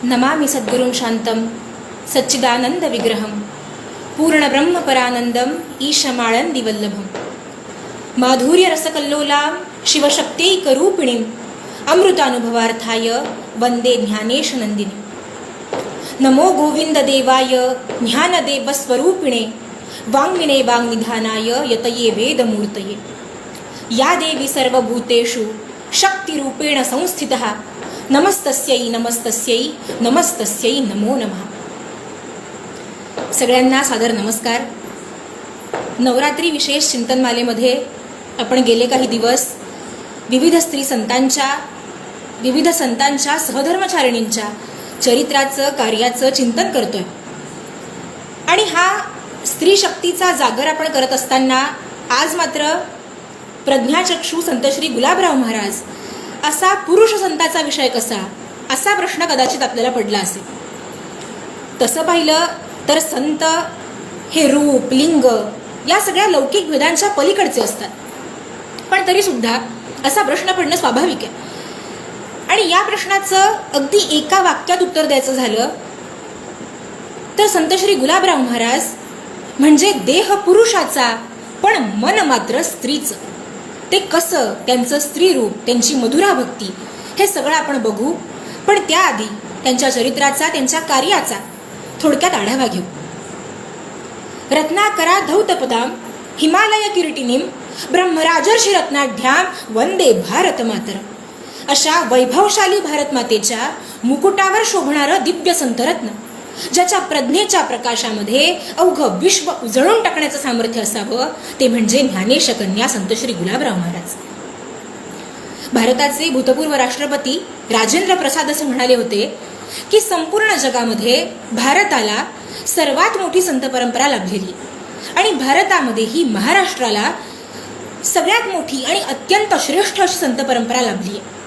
नमामि सद्गुरुं शान्तं सच्चिदानन्दविग्रहं पूर्णब्रह्मपरानन्दम् ईशमाळन्दिवल्लभं माधुर्यरसकल्लोलां शिवशक्त्यैकरूपिणीम् अमृतानुभवार्थाय वन्दे ज्ञानेशनन्दिनी। नमो गोविन्ददेवाय ज्ञानदेवस्वरूपिणे वाङ्मिने वाङ्निधानाय यतये वेदमूर्तये। या देवी सर्वभूतेषु शक्तिरूपेण संस्थितः नमस्तस्यै नमस्तस्यै नमस्तस्यै नमो नमः। सगळ्यांना सादर नमस्कार। नवरात्री विशेष चिंतनमालेमध्ये आपण गेले काही दिवस विविध स्त्री संतांच्या विविध संतांच्या सहधर्मचारिणींच्या चरित्राचं कार्याचं चिंतन करतोय आणि हा स्त्री शक्तीचा जागर आपण करत असताना आज मात्र प्रज्ञाचक्षू संत श्री गुलाबराव महाराज असा पुरुष संताचा विषय कसा, असा प्रश्न कदाचित आपल्याला पडला असेल। तसं पाहिलं तर संत हे रूप लिंग या सगळ्या लौकिक भेदांच्या पलीकडचे असतात, पण तरी सुद्धा असा प्रश्न पडणं स्वाभाविक आहे। आणि या प्रश्नाचं अगदी एका वाक्यात उत्तर द्यायचं झालं तर संत श्री गुलाबराव महाराज म्हणजे देह पुरुषाचा पण मन मात्र स्त्रीचं। ते कसं, त्यांचं स्त्री रूप, त्यांची मधुरा भक्ती हे सगळं आपण बघू, पण त्याआधी त्यांच्या चरित्राचा, त्यांच्या कार्याचा थोडक्यात आढावा घेऊ। रत्नाकरा धौतपदाम हिमालय किरीटिनीम ब्रह्मराजर्षी रत्नाढ्याम वंदे भारत मातरम। अशा वैभवशाली भारत मातेच्या मुकुटावर शोभणारं दिव्य संतरत्न, ज्याच्या प्रज्ञेच्या प्रकाशामध्ये अवघं विश्व उजळून टाकण्याचं सामर्थ्य असावं, ते म्हणजे ज्ञानेश कन्या संत श्री गुलाबराव महाराज। भारताचे भूतपूर्व राष्ट्रपती राजेंद्र प्रसाद असे म्हणाले होते की संपूर्ण जगामध्ये भारताला सर्वात मोठी संत परंपरा लाभलेली आणि भारतामध्ये ही महाराष्ट्राला सगळ्यात मोठी आणि अत्यंत श्रेष्ठ अशी संत परंपरा लाभली आहे।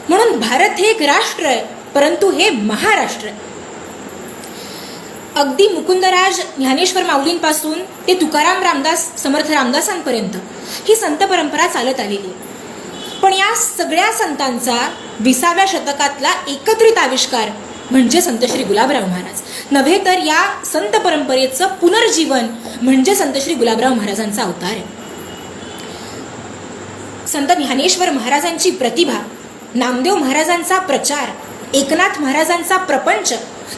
म्हणून भारत हे एक राष्ट्र आहे, परंतु हे महाराष्ट्र आहे। अगदी मुकुंदराज ज्ञानेश्वर माऊलींपासून ते तुकाराम रामदास समर्थ रामदासांपर्यंत ही संत परंपरा चालत आलेली आहे। पण या सगळ्या संतांचा 20व्या शतकातला एकत्रित आविष्कार म्हणजे संत श्री गुलाबराव महाराज नव्हे, तर या संत परंपरेचं पुनर्जीवन म्हणजे संत श्री गुलाबराव महाराजांचा अवतार आहे। संत ज्ञानेश्वर महाराजांची प्रतिभा, नामदेव महाराजांचा प्रचार, एकनाथ महाराजांचा प्रपंच,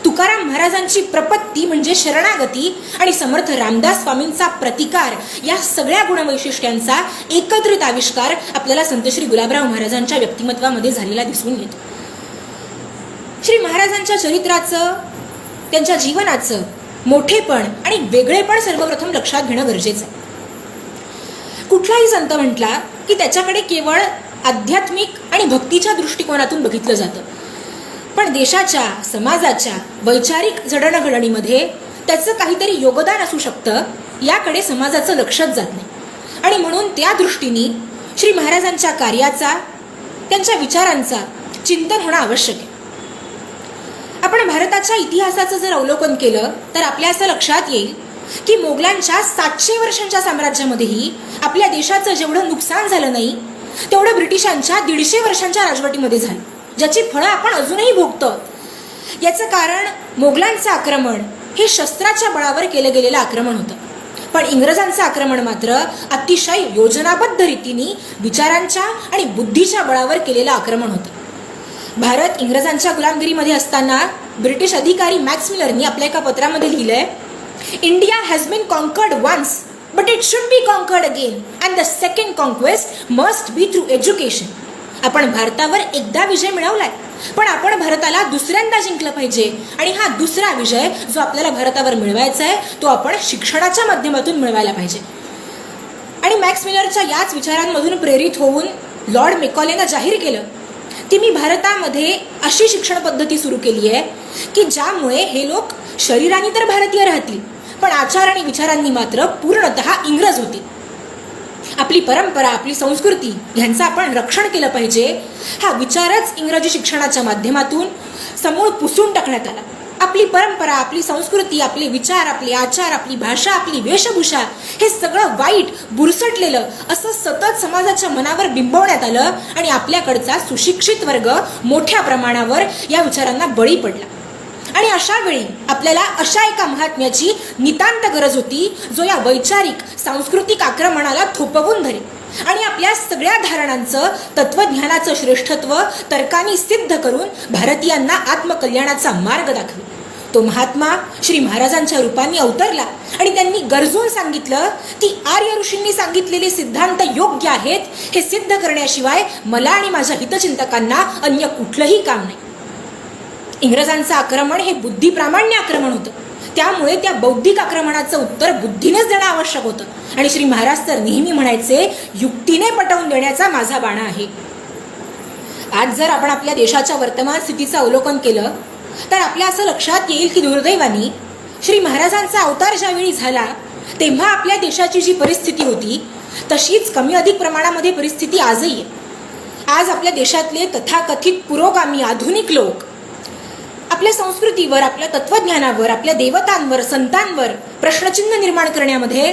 तुकाराम महाराजांची प्रपत्ती म्हणजे शरणागती आणि समर्थ रामदास स्वामींचा प्रतिकार, या सगळ्या गुणवैशिष्ट्यांचा एकत्रित आविष्कार आपल्याला संत श्री गुलाबराव महाराजांच्या व्यक्तिमत्वामध्ये झालेला दिसून येतो। श्री महाराजांच्या चरित्राचं, त्यांच्या जीवनाचं मोठेपण आणि वेगळेपण सर्वप्रथम लक्षात घेणं गरजेचं आहे। कुठलाही संत म्हटला की त्याच्याकडे केवळ आध्यात्मिक आणि भक्तीच्या दृष्टिकोनातून बघितलं जातं, पण देशाच्या, समाजाच्या वैचारिक जडणघडणीमध्ये त्याचं काहीतरी योगदान असू शकतं, याकडे समाजाचं लक्षच जात नाही। आणि म्हणून त्या दृष्टीने श्री महाराजांच्या कार्याचा, त्यांच्या विचारांचा चिंतन होणं आवश्यक आहे। आपण भारताच्या इतिहासाचं जर अवलोकन केलं तर आपल्या असं लक्षात येईल की मोगलांच्या 700 वर्षांच्या साम्राज्यामध्येही आपल्या देशाचं जेवढं नुकसान झालं नाही, तेवढं ब्रिटिशांच्या 150 वर्षांच्या राजवटीमध्ये झालं, ज्याची फळं आपण अजूनही भोगतो। याचं कारण मोगलांचं आक्रमण हे शस्त्राच्या बळावर केलं गेलेलं आक्रमण होतं, पण इंग्रजांचं आक्रमण मात्र अतिशय योजनाबद्ध रीतीने विचारांच्या आणि बुद्धीच्या बळावर केलेलं आक्रमण होतं। भारत इंग्रजांच्या गुलामगिरीमध्ये असताना ब्रिटिश अधिकारी मॅक्स मिलरनी आपल्या एका पत्रामध्ये लिहिलंय, India has been conquered once but it should be conquered again and the second conquest must be through education. आपण भारतावर एकदा विजय मिळवलाय, पण आपण भारताला दुसऱ्यांदा जिंकलं पाहिजे आणि हा दुसरा विजय जो आपल्याला भारतावर मिळवायचा आहे तो आपण शिक्षणाच्या माध्यमातून मिळवायला पाहिजे। आणि मॅक्स मिलरच्या याच विचारांमधून प्रेरित होऊन लॉर्ड मेकॉलेनं जाहीर केलं की मी भारतामध्ये अशी शिक्षण पद्धती सुरू केली आहे की ज्यामुळे हे लोक शरीराने तर भारतीय राहतील, पण आचार आणि विचारांनी मात्र पूर्णतः इंग्रज होतील। आपली परंपरा, आपली संस्कृती यांचं आपण रक्षण केलं पाहिजे, हा विचारच इंग्रजी शिक्षणाच्या माध्यमातून समूळ पुसून टाकण्यात आला आपली परंपरा, आपली संस्कृती, आपले विचार, आपले आचार, आपली भाषा, आपली वेशभूषा हे सगळं वाईट, बुरसटलेलं असं सतत समाजाच्या मनावर बिंबवण्यात आलं आणि आपल्याकडचा सुशिक्षित वर्ग मोठ्या प्रमाणावर या विचारांना बळी पडला. आणि अशा वेळी आपल्याला अशा एका महात्म्याची नितांत गरज होती जो या वैचारिक सांस्कृतिक आक्रमणाला थोपवून धरे आणि आपल्या सगळ्या धारणांचं, तत्वज्ञानाचं श्रेष्ठत्व तर्काने सिद्ध करून भारतीयांना आत्मकल्याणाचा मार्ग दाखवे. तो महात्मा श्री महाराजांच्या रूपाने अवतरला आणि त्यांनी गरजून सांगितलं की आर्य ऋषींनी सांगितलेले सिद्धांत योग्य आहेत हे सिद्ध करण्याशिवाय मला आणि माझ्या हितचिंतकांना अन्य कुठलंही काम नाही. इंग्रजांचं आक्रमण हे बुद्धिप्रामाण्य आक्रमण होतं. त्यामुळे त्या बौद्धिक आक्रमणाचं उत्तर बुद्धीनेच देणं आवश्यक होतं. आणि श्री महाराज तर नेहमी म्हणायचे, युक्तीने पटवून देण्याचा माझा बाणा आहे. आज जर आपण आपल्या देशाच्या वर्तमान स्थितीचं अवलोकन केलं तर आपल्या असं लक्षात येईल की दुर्दैवाने श्री महाराजांचा अवतार ज्यावेळी झाला तेव्हा आपल्या देशाची जी परिस्थिती होती तशीच कमी अधिक प्रमाणामध्ये परिस्थिती आजही आहे. आज आपल्या देशातले तथाकथित पुरोगामी आधुनिक लोक आपल्या संस्कृतीवर, आपल्या तत्वज्ञानावर, आपल्या देवतांवर, संतांवर प्रश्नचिन्ह निर्माण करण्यामध्ये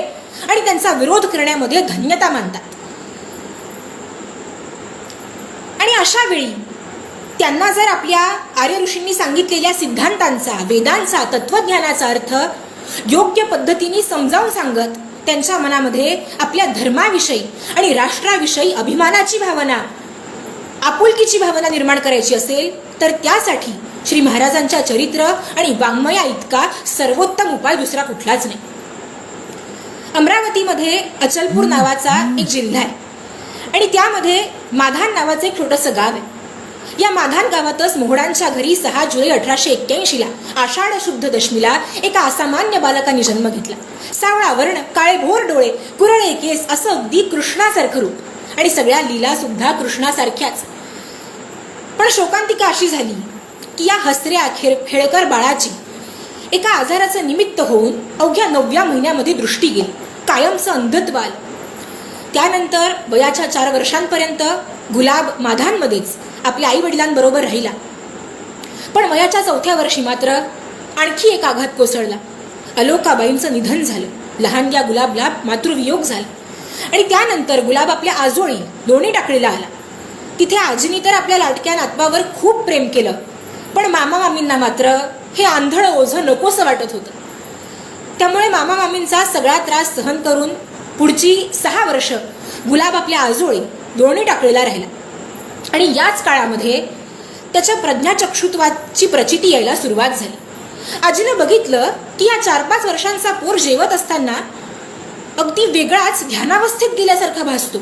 आणि त्यांचा विरोध करण्यामध्ये धन्यता मानतात. आणि अशा वेळी त्यांना जर आपल्या आर्य ऋषींनी सांगितलेल्या सिद्धांतांचा, वेदांचा, तत्वज्ञानाचा अर्थ योग्य पद्धतीने समजावून सांगत त्यांच्या मनामध्ये आपल्या धर्माविषयी आणि राष्ट्राविषयी अभिमानाची भावना, आपुलकीची भावना निर्माण करायची असेल तर त्यासाठी श्री महाराजांच्या चरित्र आणि वाङ्मया इतका सर्वोत्तम उपाय दुसरा कुठलाच नाही. अमरावतीमध्ये अचलपूर नावाचा एक जिल्हा आहे आणि त्यामध्ये माधान नावाचं एक छोटंसं गाव आहे. या माधान गावातच मोहडांच्या घरी 6 जुलै 1881 आषाढ शुद्ध दशमीला एका असामान्य बालकाने जन्म घेतला. सावळा वर्ण, काळेभोर डोळे, कुरळे केस असं अगदी कृष्णासारखं रूप आणि सगळ्या लीला सुद्धा कृष्णासारख्याच. पण शोकांतिका अशी झाली की या हसऱ्या खेळकर बाळाची एका आजाराचं निमित्त होऊन अवघ्या 9व्या महिन्यामध्ये दृष्टी गेली, कायमचं अंधत्व आलं. त्यानंतर वयाच्या 4 वर्षांपर्यंत गुलाब माधानमध्येच आपल्या आई वडिलांबरोबर राहिला. पण वयाच्या 4थ्या वर्षी मात्र आणखी एक आघात कोसळला. अलोकाबाईंचं निधन झालं. लहानग्या गुलाबला मातृवियोग झाला आणि त्यानंतर गुलाब आपल्या आजोळी लोणी टाकळीला आला. तिथे आजीनी तर आपल्या लाडक्या नातवावर खूप प्रेम केलं, पण मामा मामींना मात्र हे आंधळं ओझं नकोसं वाटत होतं. त्यामुळे मामा मामींचा सगळा त्रास सहन करून पुढची 6 वर्ष गुलाब आपल्या आजोळी लोणी टाकळीला राहिला. आणि याच काळामध्ये त्याच्या प्रज्ञाचक्षुत्वाची प्रचिती यायला सुरुवात झाली. आजीनं बघितलं की या 4-5 वर्षांचा पोर जेवत असताना अगदी वेगळाच ध्यानावस्थेत गेल्यासारखा भासतो.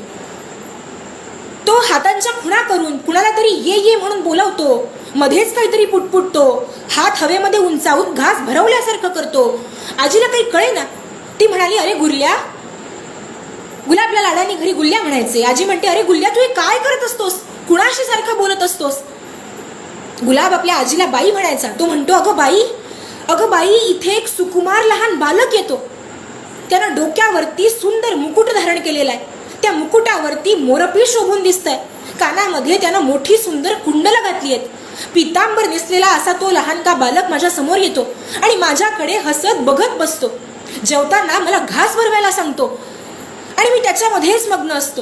तो हातांच्या खुणा करून कुणाला तरी ये ये म्हणून बोलवतो, मध्येच काहीतरी पुटपुटतो, हात हवेमध्ये उंचावून घास भरवल्यासारखं करतो. आजीला काही कळे ना. ती म्हणाली, अरे गुल्ल्या. गुलाबला लाडाने घरी गुल्ल्या म्हणायचे. आजी म्हणते, अरे गुल्ल्या तू हे काय करत असतोस, कुणाशी सारखं बोलत असतोस. गुलाब आपल्या आजीला बाई म्हणायचा. तो म्हणतो, अगं बाई इथे एक सुकुमार लहान बालक येतो. त्यानं डोक्यावरती सुंदर मुकुट धारण केलेला आहे. त्या मुकुटावरती मोरपीळ शोभून दिसतंय. कानामध्ये त्यानं मोठी सुंदर कुंडलं घातली आहेत. पितांबर नेसलेला असा तो लहानका बालक माझ्या समोर येतो आणि माझ्याकडे हसत बघत बसतो. जेवताना मला घास भरवायला सांगतो आणि मी त्याच्यामध्येच मग्न असतो.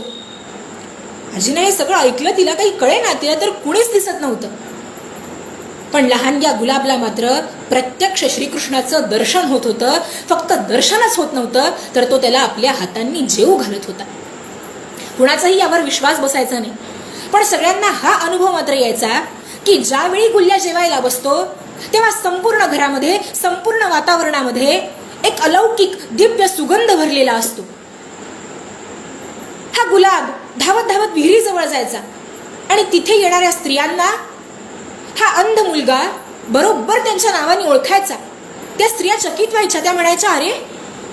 आजीने हे सगळं ऐकलं. तिला काही कळे ना. तिला तर कुणीच दिसत नव्हतं. पण लहानग्या गुलाबला मात्र प्रत्यक्ष श्रीकृष्णाचं दर्शन होत होतं. फक्त दर्शनच होत नव्हतं तर तो त्याला आपल्या हातांनी जेवू घालत होता. कुणाचाही यावर विश्वास बसायचा नाही. पण सगळ्यांना हा अनुभव मात्र यायचा की ज्यावेळी गुल्ल्या जेवायला बसतो तेव्हा संपूर्ण घरामध्ये, संपूर्ण वातावरणामध्ये एक अलौकिक दिव्य सुगंध भरलेला असतो. हा गुलाब धावत धावत विहिरीजवळ जायचा आणि तिथे येणाऱ्या स्त्रियांना हा अंध मुलगा बरोबर त्यांच्या नावाने ओळखायचा. त्या स्त्रिया चकित व्हायच्या. त्या म्हणायच्या, अरे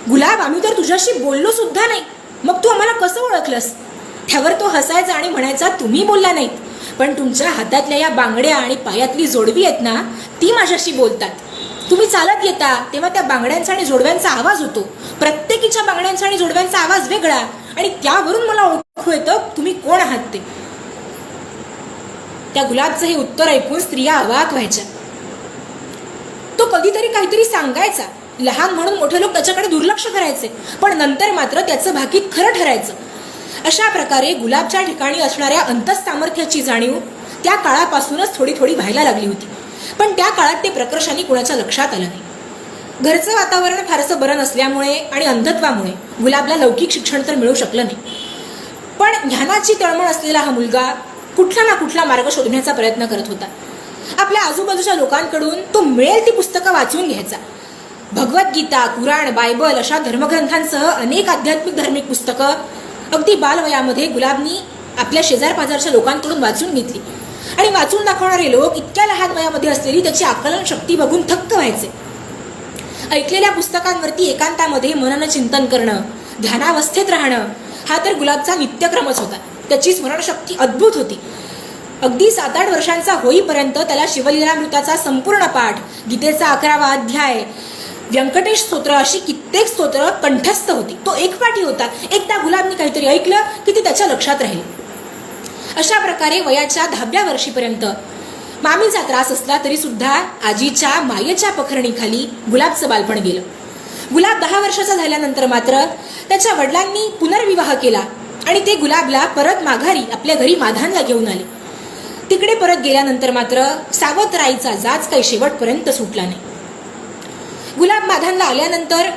गुलाब, आम्ही तर तुझ्याशी बोललो सुद्धा नाही, मग तू आम्हाला कसं ओळखलंस. त्यावर तो हसायचा आणि म्हणायचा, तुम्ही बोलला नाहीत, पण तुमच्या हातातल्या या बांगड्या आणि पायातली जोडवी आहेत ना, ती माझ्याशी बोलतात. तुम्ही चालत येता तेव्हा त्या बांगड्यांचा आणि जोडव्यांचा आवाज होतो. प्रत्येकीच्या बांगड्यांचा आणि जोडव्यांचा आवाज वेगळा आणि त्यावरून मला ओळखू येतं तुम्ही कोण आहात ते. त्या गुलाबचं हे उत्तर ऐकून स्त्रिया अवाक व्हायच्या. तो कधीतरी काहीतरी सांगायचा. लहान म्हणून मोठे लोक त्याच्याकडे दुर्लक्ष करायचे, पण नंतर मात्र त्याचं भाकीत खरं ठरायचं. अशा प्रकारे गुलाबच्या ठिकाणी असणाऱ्या अंतःसामर्थ्याची जाणीव त्या काळापासूनच थोडी थोडी व्हायला लागली होती. पण त्या काळात ते प्रकर्षाने कुणाच्या लक्षात आलं नाही. घरचं वातावरण फारसं बरं नसल्यामुळे आणि अंधत्वामुळे गुलाबला लौकिक शिक्षण तर मिळू शकलं नाही. पण ज्ञानाची तळमळ असलेला हा मुलगा कुठला ना कुठला मार्ग शोधण्याचा प्रयत्न करत होता. आपल्या आजूबाजूच्या लोकांकडून तो मिळेल ती पुस्तकं वाचून घ्यायचा. भगवद्गीता, कुराण, बायबल अशा धर्मग्रंथांसह अनेक आध्यात्मिक धार्मिक पुस्तकं अगदी बालवयामध्ये गुलाबनी आपल्या शेजारपाजारच्या लोकांकडून वाचून घेतली. आणि वाचून दाखवणारे लोक इतक्या लहान वयामध्ये असलेली त्याची आकलन शक्ती बघून थक्क व्हायचे. ऐकलेल्या पुस्तकांवरती एकांतामध्ये मनन चिंतन करणं, ध्यानावस्थेत राहणं हा तर गुलाबचा नित्यक्रमच होता. त्याची स्मरणशक्ती अद्भुत होती. अगदी 7-8 वर्षांचा होईपर्यंत त्याला शिवलीलामृताचा संपूर्ण पाठ, गीतेचा 11वा अध्याय, व्यंकटेश स्तोत्र अशी कित्येक स्तोत्र कंठस्थ होती. तो एकपाठी होता. एकदा गुलाबनी काहीतरी ऐकलं की ते त्याच्या लक्षात राहील. अशा प्रकारे वयाच्या 10व्या वर्षीपर्यंत मामीचा त्रास असला तरी सुद्धा आजीच्या मायेच्या पखरणीखाली गुलाबचं बालपण गेलं. गुलाब 10 वर्षाचा झाल्यानंतर मात्र त्याच्या वडिलांनी पुनर्विवाह केला आणि ते गुलाबला परत माघारी आपल्या घरी माधानला घेऊन आले. तिकडे परत गेल्यानंतर मात्र सावतराईचा जाच काही शेवटपर्यंत सुटला नाही. गुलाब माधानला आल्यानंतर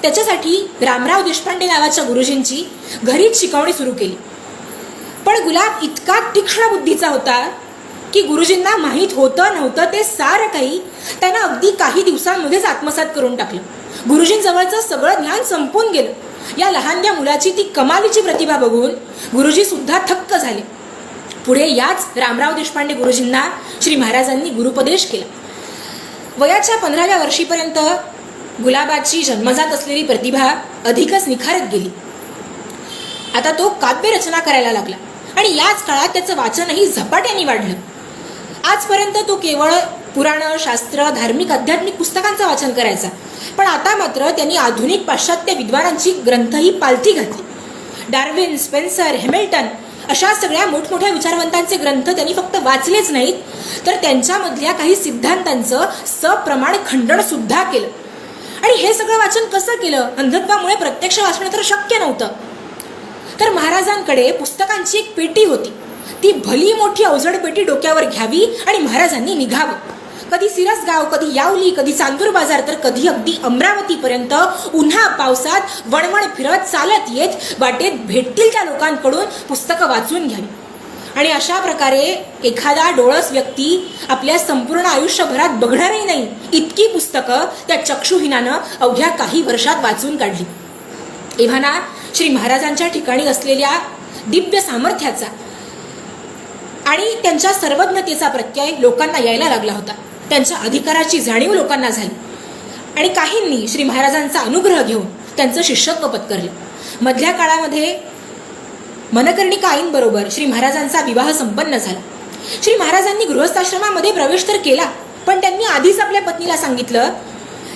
त्याच्यासाठी रामराव देशपांडे नावाच्या गुरुजींची घरीच शिकवणी सुरू केली. पण गुलाब इतका तीक्ष्ण बुद्धीचा होता की गुरुजींना माहीत होतं नव्हतं ते सारं काही त्यानं अगदी काही दिवसांमध्येच आत्मसात करून टाकलं. गुरुजींजवळचं सगळं ज्ञान संपून गेलं. या लहानग्या मुलाची ती कमालीची प्रतिभा बघून गुरुजी सुद्धा थक्क झाले. पुढे याच रामराव देशपांडे गुरुजींना श्री महाराजांनी गुरुपदेश केला. वयाच्या 15व्या वर्षीपर्यंत गुलाबाची जन्मजात असलेली प्रतिभा अधिकच निखारत गेली. आता तो काव्यरचना करायला लागला आणि याच काळात त्याचं वाचनही झपाट्याने वाढलं. आजपर्यंत तो केवळ पुराणं, शास्त्र, धार्मिक, आध्यात्मिक पुस्तकांचं वाचन करायचा, पण आता मात्र त्यांनी आधुनिक पाश्चात्य विद्वानांची ग्रंथही पालथी घातली. डार्विन, स्पेन्सर, हॅमिल्टन अशा सगळ्या मोठमोठ्या विचारवंतांचे ग्रंथ त्यांनी फक्त वाचलेच नाहीत, तर त्यांच्यामधल्या काही सिद्धांतांचं सप्रमाण खंडन सुद्धा केलं. आणि हे सगळं वाचन कसं केलं? अंधत्वामुळे प्रत्यक्ष वाचणं तर शक्य नव्हतं. तर महाराजांकडे पुस्तकांची एक पेटी होती. ती भली मोठी अवजड पेटी डोक्यावर घ्यावी आणि महाराजांनी निघावं. कधी सिरसगाव, कधी यावली, कधी चांदूर बाजार, तर कधी अगदी अमरावतीपर्यंत उन्हा पावसात वणवण फिरत चालत येत वाटेत भेटतील त्या लोकांकडून पुस्तकं वाचून घ्यावी. आणि अशा प्रकारे एखादा डोळस व्यक्ती आपल्या संपूर्ण आयुष्यभरात बघणारही नाही इतकी पुस्तकं त्या चक्षुहीनानं अवघ्या काही वर्षात वाचून काढली. एव्हाना श्री महाराजांच्या ठिकाणी असलेल्या दिव्य सामर्थ्याचा आणि त्यांच्या सर्वज्ञतेचा प्रत्यय लोकांना यायला लागला होता. त्यांच्या अधिकाराची जाणीव लोकांना झाली आणि काहींनी श्री महाराजांचा अनुग्रह घेऊन त्यांचं शिष्यत्व पत्करलं. मधल्या काळामध्ये मनकर्णिका आईंबरोबर श्री महाराजांचा विवाह संपन्न झाला. श्री महाराजांनी गृहस्थाश्रमामध्ये प्रवेश तर केला, पण त्यांनी आधीच आपल्या पत्नीला सांगितलं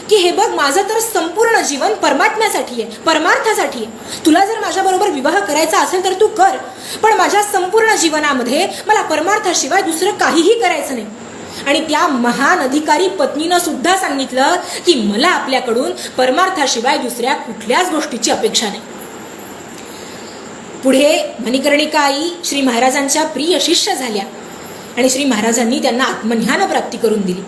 की हे बघ, माझं तर संपूर्ण जीवन परमात्म्यासाठी आहे, परमार्थासाठी आहे. तुला जर माझ्याबरोबर विवाह करायचा असेल तर तू कर, पण माझ्या संपूर्ण जीवनामध्ये मला परमार्थाशिवाय दुसरं काहीही करायचं नाही. आणि त्या महान अधिकारी पत्नीनं सुद्धा सांगितलं की मला आपल्याकडून परमार्थाशिवाय दुसऱ्या कुठल्याच गोष्टीची अपेक्षा नाही. पुढे मणिकर्णिका आई श्री महाराजांच्या प्रिय शिष्य झाल्या आणि श्री महाराजांनी त्यांना आत्मज्ञान प्राप्ती करून दिली.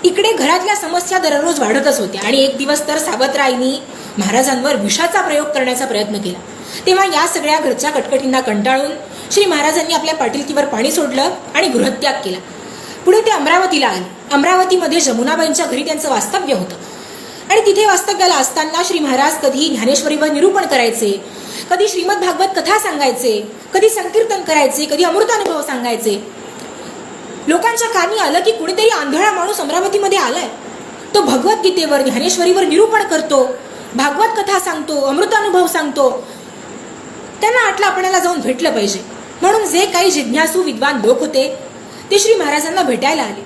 इकडे घरातल्या समस्या दररोज वाढतच होत्या आणि एक दिवस तर सावत्राईंनी महाराजांवर विषाचा प्रयोग करण्याचा प्रयत्न केला. तेव्हा या सगळ्या घरच्या कटकटींना कंटाळून श्री महाराजांनी आपल्या पाटीलकीवर पाणी सोडलं आणि गृहत्याग केला. पुढे ते अमरावतीला आले. अमरावतीमध्ये जमुनाबाईंच्या घरी त्यांचं वास्तव्य होतं आणि तिथे वास्तव्याला असताना श्री महाराज कधी ज्ञानेश्वरीवर निरूपण करायचे, कधी श्रीमद भागवत कथा सांगायचे, कधी संकीर्तन करायचे, कधी अमृतानुभव सांगायचे. लोकांच्या कानी आलं की कुणीतरी आंधळा माणूस अमरावतीमध्ये आलाय, तो भगवद्गीतेवर, ज्ञानेश्वरीवर निरूपण करतो, भागवत कथा सांगतो, अमृतानुभव सांगतो. त्यांना वाटलं आपल्याला जाऊन भेटलं पाहिजे. म्हणून जे काही जिज्ञासू विद्वान लोक होते ते श्री महाराजांना भेटायला आले.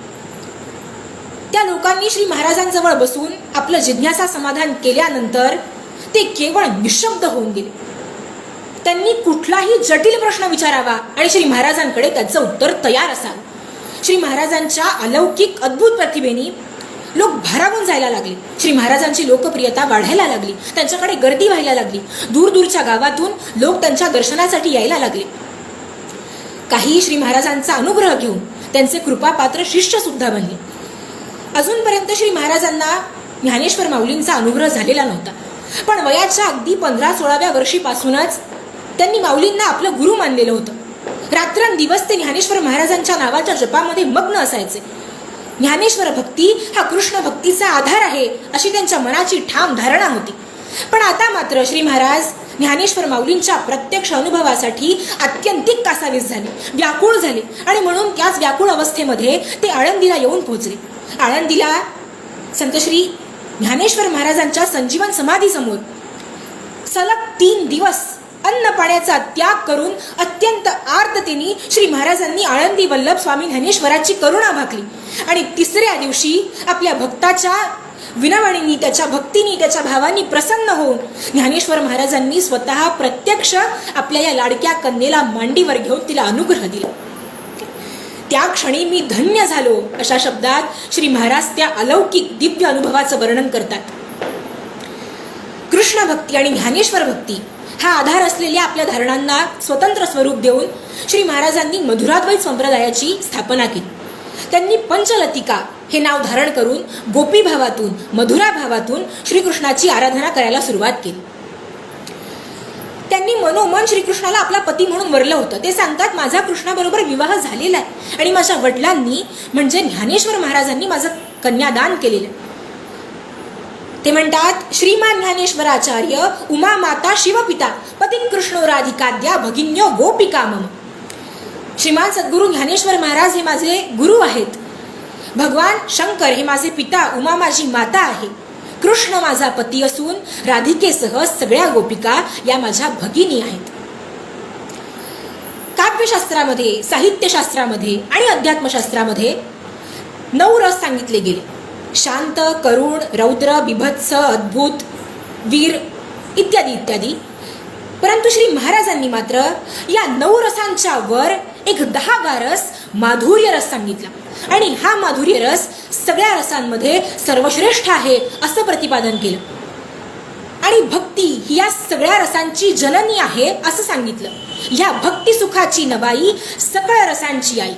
त्या लोकांनी श्री महाराजांजवळ बसून आपलं जिज्ञासा समाधान केल्यानंतर ते केवळ निशब्द होऊन गेले. त्यांनी कुठलाही जटिल प्रश्न विचारावा आणि श्री महाराजांकडे त्याचं उत्तर तयार असावं. श्री महाराजांच्या अलौकिक अद्भुत प्रतिभेने लोक भारावून जायला लागले. श्री महाराजांची लोकप्रियता वाढायला लागली. त्यांच्याकडे गर्दी व्हायला लागली. दूरदूरच्या गावातून लोक त्यांच्या दर्शनासाठी यायला लागले. काही श्री महाराजांचा अनुग्रह घेऊन त्यांचे कृपापात्र शिष्य सुद्धा बनले. अजूनपर्यंत श्री महाराजांना ज्ञानेश्वर माऊलींचा अनुग्रह झालेला नव्हता. पण वयाच्या अगदी 15-16व्या वर्षीपासूनच त्यांनी माऊलींना आपलं गुरु मानलेलं होतं. रात्रंदिवस ते ज्ञानेश्वर महाराजांच्या नावाच्या जपामध्ये मग्न असायचे. ज्ञानेश्वर भक्ती हा कृष्ण भक्तीचा आधार आहे अशी त्यांच्या मनाची ठाम धारणा होती. पण आता मात्र श्री महाराज ज्ञानेश्वर माऊलींच्या प्रत्यक्ष अनुभवासाठी अत्यंतिक कासावीस झाले, व्याकुळ झाले आणि म्हणून त्याच व्याकुळ अवस्थेमध्ये ते आळंदीला येऊन पोहोचले. आळंदीला संत श्री ज्ञानेश्वर महाराजांच्या संजीवन समाधीसमोर सलग 3 दिवस अन्न पाण्याचा त्याग करून अत्यंत आर्ततेने श्री महाराजांनी आळंदी वल्लभ स्वामी ज्ञानेश्वराची करुणा भाकली आणि 3ऱ्या दिवशी आपल्या भक्ताच्या विनवणीनी, त्याच्या भक्तीनी, त्याच्या भावांनी प्रसन्न होऊन ज्ञानेश्वर महाराजांनी स्वतः प्रत्यक्ष आपल्या या लाडक्या कन्येला मांडीवर घेऊन तिला अनुग्रह दिला. त्या क्षणी मी धन्य झालो अशा शब्दात श्री महाराज त्या अलौकिक दिव्य अनुभवाचं वर्णन करतात. कृष्ण भक्ती आणि ज्ञानेश्वर भक्ती हा आधार असलेल्या आपल्या धारणांना स्वतंत्र स्वरूप देऊन श्री महाराजांनी मधुराद्वैत संप्रदायाची स्थापना केली. त्यांनी पंचलतिका हे नाव धारण करून गोपी भावातून, मधुरा भावातून श्रीकृष्णाची आराधना करायला सुरुवात केली. त्यांनी मनोमन श्रीकृष्णाला आपला पती म्हणून वरलं होतं. ते सांगतात, माझा कृष्णाबरोबर विवाह झालेला आहे आणि माझ्या वडिलांनी म्हणजे ज्ञानेश्वर महाराजांनी माझं कन्यादान केलेलं आहे. ते म्हणतात, श्रीमान ज्ञानेश्वराचार्य उमा माता शिवपिता पती कृष्णो राधिकाद्या भगिन्यो गोपिका मम. श्रीमान सद्गुरू ज्ञानेश्वर महाराज हे माझे गुरु आहेत. भगवान शंकर हे माझे पिता, उमा माझी माता आहे. कृष्ण माझा पती असून राधिकेसह सगळ्या गोपिका या माझ्या भगिनी आहेत. काव्यशास्त्रामध्ये, साहित्यशास्त्रामध्ये आणि अध्यात्मशास्त्रामध्ये 9 रस सांगितले गेले. शांत, करुण, रौद्र, बिभत्स, अद्भुत, वीर इत्यादी इत्यादी. परंतु श्री महाराजांनी मात्र या 9 रसांच्या वर एक 10वा रस माधुर्य रस सांगितला आणि हा माधुर्य रस सगळ्या रसांमध्ये सर्वश्रेष्ठ आहे असं प्रतिपादन केलं. आणि भक्ती ही या सगळ्या रसांची जननी आहे असं सांगितलं. या भक्ती सुखाची नवाई सकळ रसांची आई.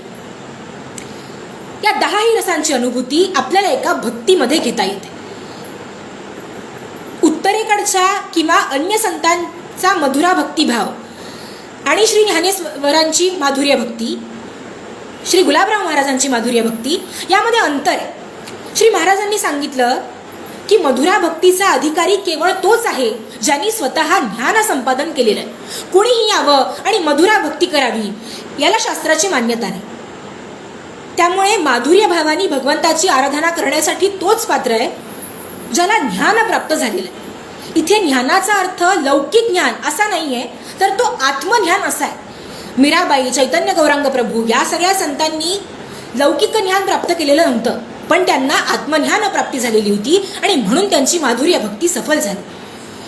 या 10ही रसांची अनुभूती आपल्याला एका भक्तीमध्ये घेता येते. उत्तरेकडच्या किंवा अन्य संतांचा मधुरा भक्तिभाव आणि श्री ज्ञानेश्वरांची माधुर्य भक्ती, श्री गुलाबराव महाराजांची माधुर्य भक्ती यामध्ये अंतर आहे. श्री महाराजांनी सांगितलं की मधुरा भक्तीचा अधिकारी केवळ तोच आहे ज्यांनी स्वतः ज्ञान संपादन केलेलं आहे. कोणीही यावं आणि मधुरा भक्ती करावी याला शास्त्राची मान्यता नाही. त्यामुळे माधुर्य भावानी भगवंताची आराधना करण्यासाठी तोच पात्र आहे ज्याला ज्ञान प्राप्त झालेलं आहे. इथे ज्ञानाचा अर्थ लौकिक ज्ञान असा नाहीये, तर तो आत्मज्ञान असा आहे. मीराबाई, चैतन्य गौरांग प्रभू या सगळ्या संतांनी लौकिक ज्ञान प्राप्त केलेलं नव्हतं, पण त्यांना आत्मज्ञान प्राप्ती झालेली होती आणि म्हणून त्यांची माधुर्य भक्ती सफल झाली.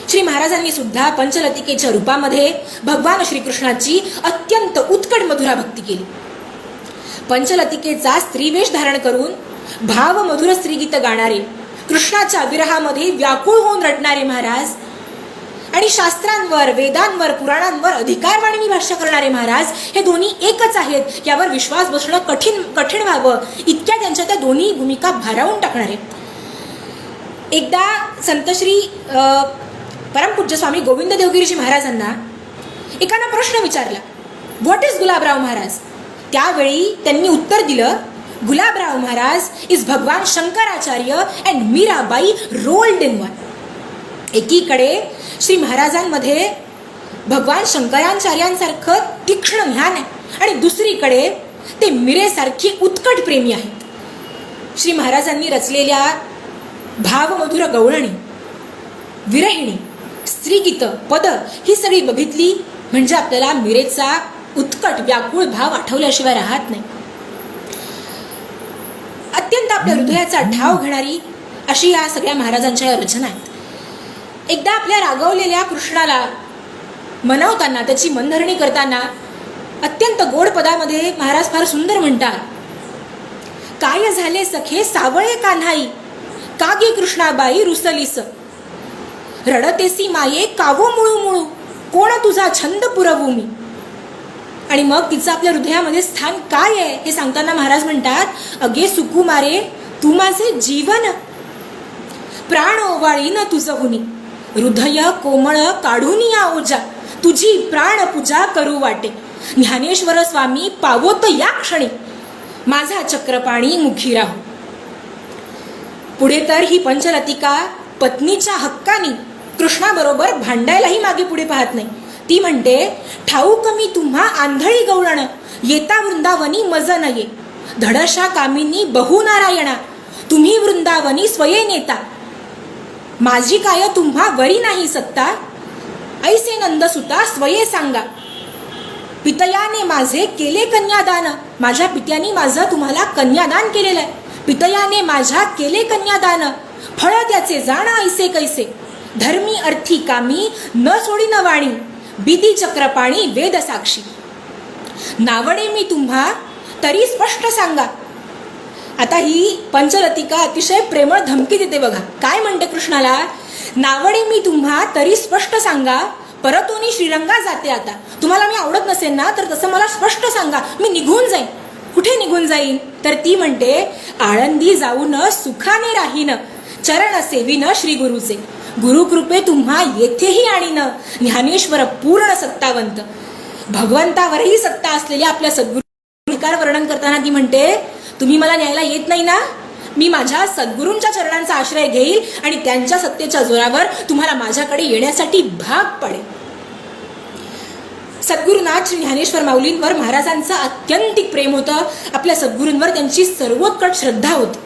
श्री महाराजांनी सुद्धा पंचलतिकेच्या रूपामध्ये भगवान श्रीकृष्णाची अत्यंत उत्कट मधुरा भक्ती केली. पंचलतिकेचा स्त्रीवेश धारण करून भाव मधुर स्त्रीगीत गाणारे, कृष्णाच्या विरहामध्ये व्याकुळ होऊन रडणारे महाराज आणि शास्त्रांवर, वेदांवर, पुराणांवर अधिकारवाणीने भाष्य करणारे महाराज हे दोन्ही एकच आहेत यावर विश्वास बसणं कठीण व्हावं इतक्या त्यांच्या त्या दोन्ही भूमिका भारावून टाकणारे. एकदा संत श्री परमपूज्य स्वामी गोविंद देवगिरीजी महाराजांना एकानं प्रश्न विचारला, व्हॉट इज गुलाबराव महाराज. त्यावेळी त्यांनी उत्तर दिलं, गुलाबराव महाराज इज भगवान Shankaracharya and Mirabai rolled in one. एकीकडे श्री महाराजांमध्ये भगवान शंकराचार्यांसारखं तीक्ष्ण ज्ञान आहे आणि दुसरीकडे ते मीरेसारखी उत्कट प्रेमी आहेत. श्री महाराजांनी रचलेल्या भावमधुर गवळणी, विरहिणी, स्त्रीगीत, पद ही सगळी बघितली म्हणजे आपल्याला मीरेचा उत्कट व्याकुळ भाव आठवल्याशिवाय राहत नाही. अत्यंत आपल्या हृदयाचा ठाव घेणारी अशी या सगळ्या महाराजांच्या या रचना आहेत. एकदा आपल्या रागवलेल्या कृष्णाला मनवताना, त्याची मनधरणी करताना अत्यंत गोड पदामध्ये महाराज फार सुंदर म्हणतात, काय झाले सखे सावळे कान्हाई का गे कृष्णाबाई रुसलीस, रडतेसी माये कावो मुळू मुळू, कोण तुझा छंद पुरवू मी. आणि मग तिचं आपल्या हृदयामध्ये स्थान काय आहे हे सांगताना महाराज म्हणतात, अगे सुकुमारे तू माझे जीवन, प्राण ओवाळीन तुझहुनी, हृदय कोमळ काढून या ओजा, तुझी प्राण पूजा करू वाटे. ज्ञानेश्वर स्वामी पावोत या क्षणी, माझा चक्रपाणी मुखी राहू. पुढे तर ही पंचलतिका पत्नीच्या हक्कानी कृष्णाबरोबर भांडायलाही मागे पुढे पाहत नाही. ती म्हणते, ठाऊक मी तुम्हा आंधळी गवळण, येता वृंदावनी मज नये, धडशा कामिनी बहु नारायणा, तुम्ही वृंदावनी स्वये नेता, माझी काय तुम्हा वरी नाही सत्ता, ऐसे नंदसुता स्वये सांगा. पितयाने माझे केले कन्यादान, माझ्या पित्याने माझं तुम्हाला कन्यादान केलेलं आहे. पितयाने माझ्या केले कन्यादान, फळ त्याचे जाण ऐसे कैसे, धर्मी अर्थी कामी न सोडी न वाणी, बिदी चक्रपाणी वेद साक्षी. नावडे मी तुम्हा तरी स्पष्ट सांगा. आता ही पंचलतिका अतिशय प्रेमळ धमकी देते बघा. काय म्हणते कृष्णाला, नावडे मी तुम्हा तरी स्पष्ट सांगा, परतोनी श्रीरंगा जाते आता. तुम्हाला मी आवडत नसेल ना तर तसं मला स्पष्ट सांगा, मी निघून जाईन. कुठे निघून जाईन तर ती म्हणते, आळंदी जाऊन सुखाने राहीन, चरण सेवीन श्री गुरुचे, गुरुकृपे तुम्हा येथेही आणीन, ज्ञानेश्वर पूर्ण सत्तावंत. भगवंतावरही सत्ता असलेल्या आपल्या सद्गुरूकार वर्णन करताना ती म्हणते, तुम्ही मला न्यायला येत नाही ना, मी माझ्या सद्गुरूंच्या चरणांचा आश्रय घेईल आणि त्यांच्या सत्तेच्या जोरावर तुम्हाला माझ्याकडे येण्यासाठी भाग पडेल. सद्गुरुनाथ श्री ज्ञानेश्वर माऊलींवर महाराजांचं अत्यंतिक प्रेम होतं. आपल्या सद्गुरूंवर त्यांची सर्वोत्कट श्रद्धा होती.